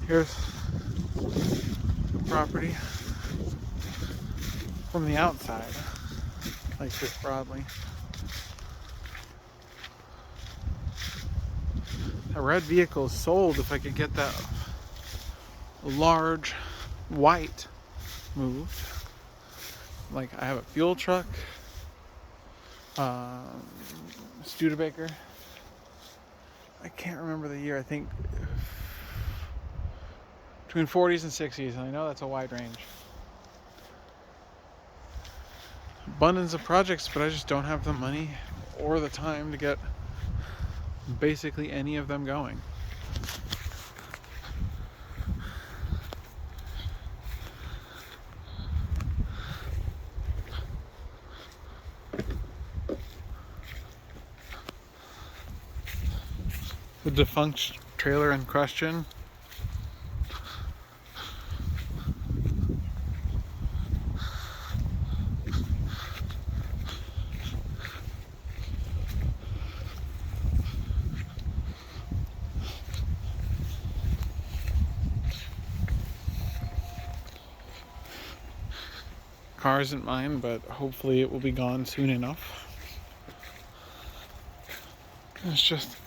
Here's the property from the outside, like this broadly. A red vehicle is sold if I could get that large white moved. Like I have a fuel truck, Studebaker. I can't remember the year. I think between 40s and 60s, and I know that's a wide range. Abundance of projects, but I just don't have the money or the time to get basically any of them going. The defunct trailer in question. Car isn't mine, but hopefully it will be gone soon enough. It's just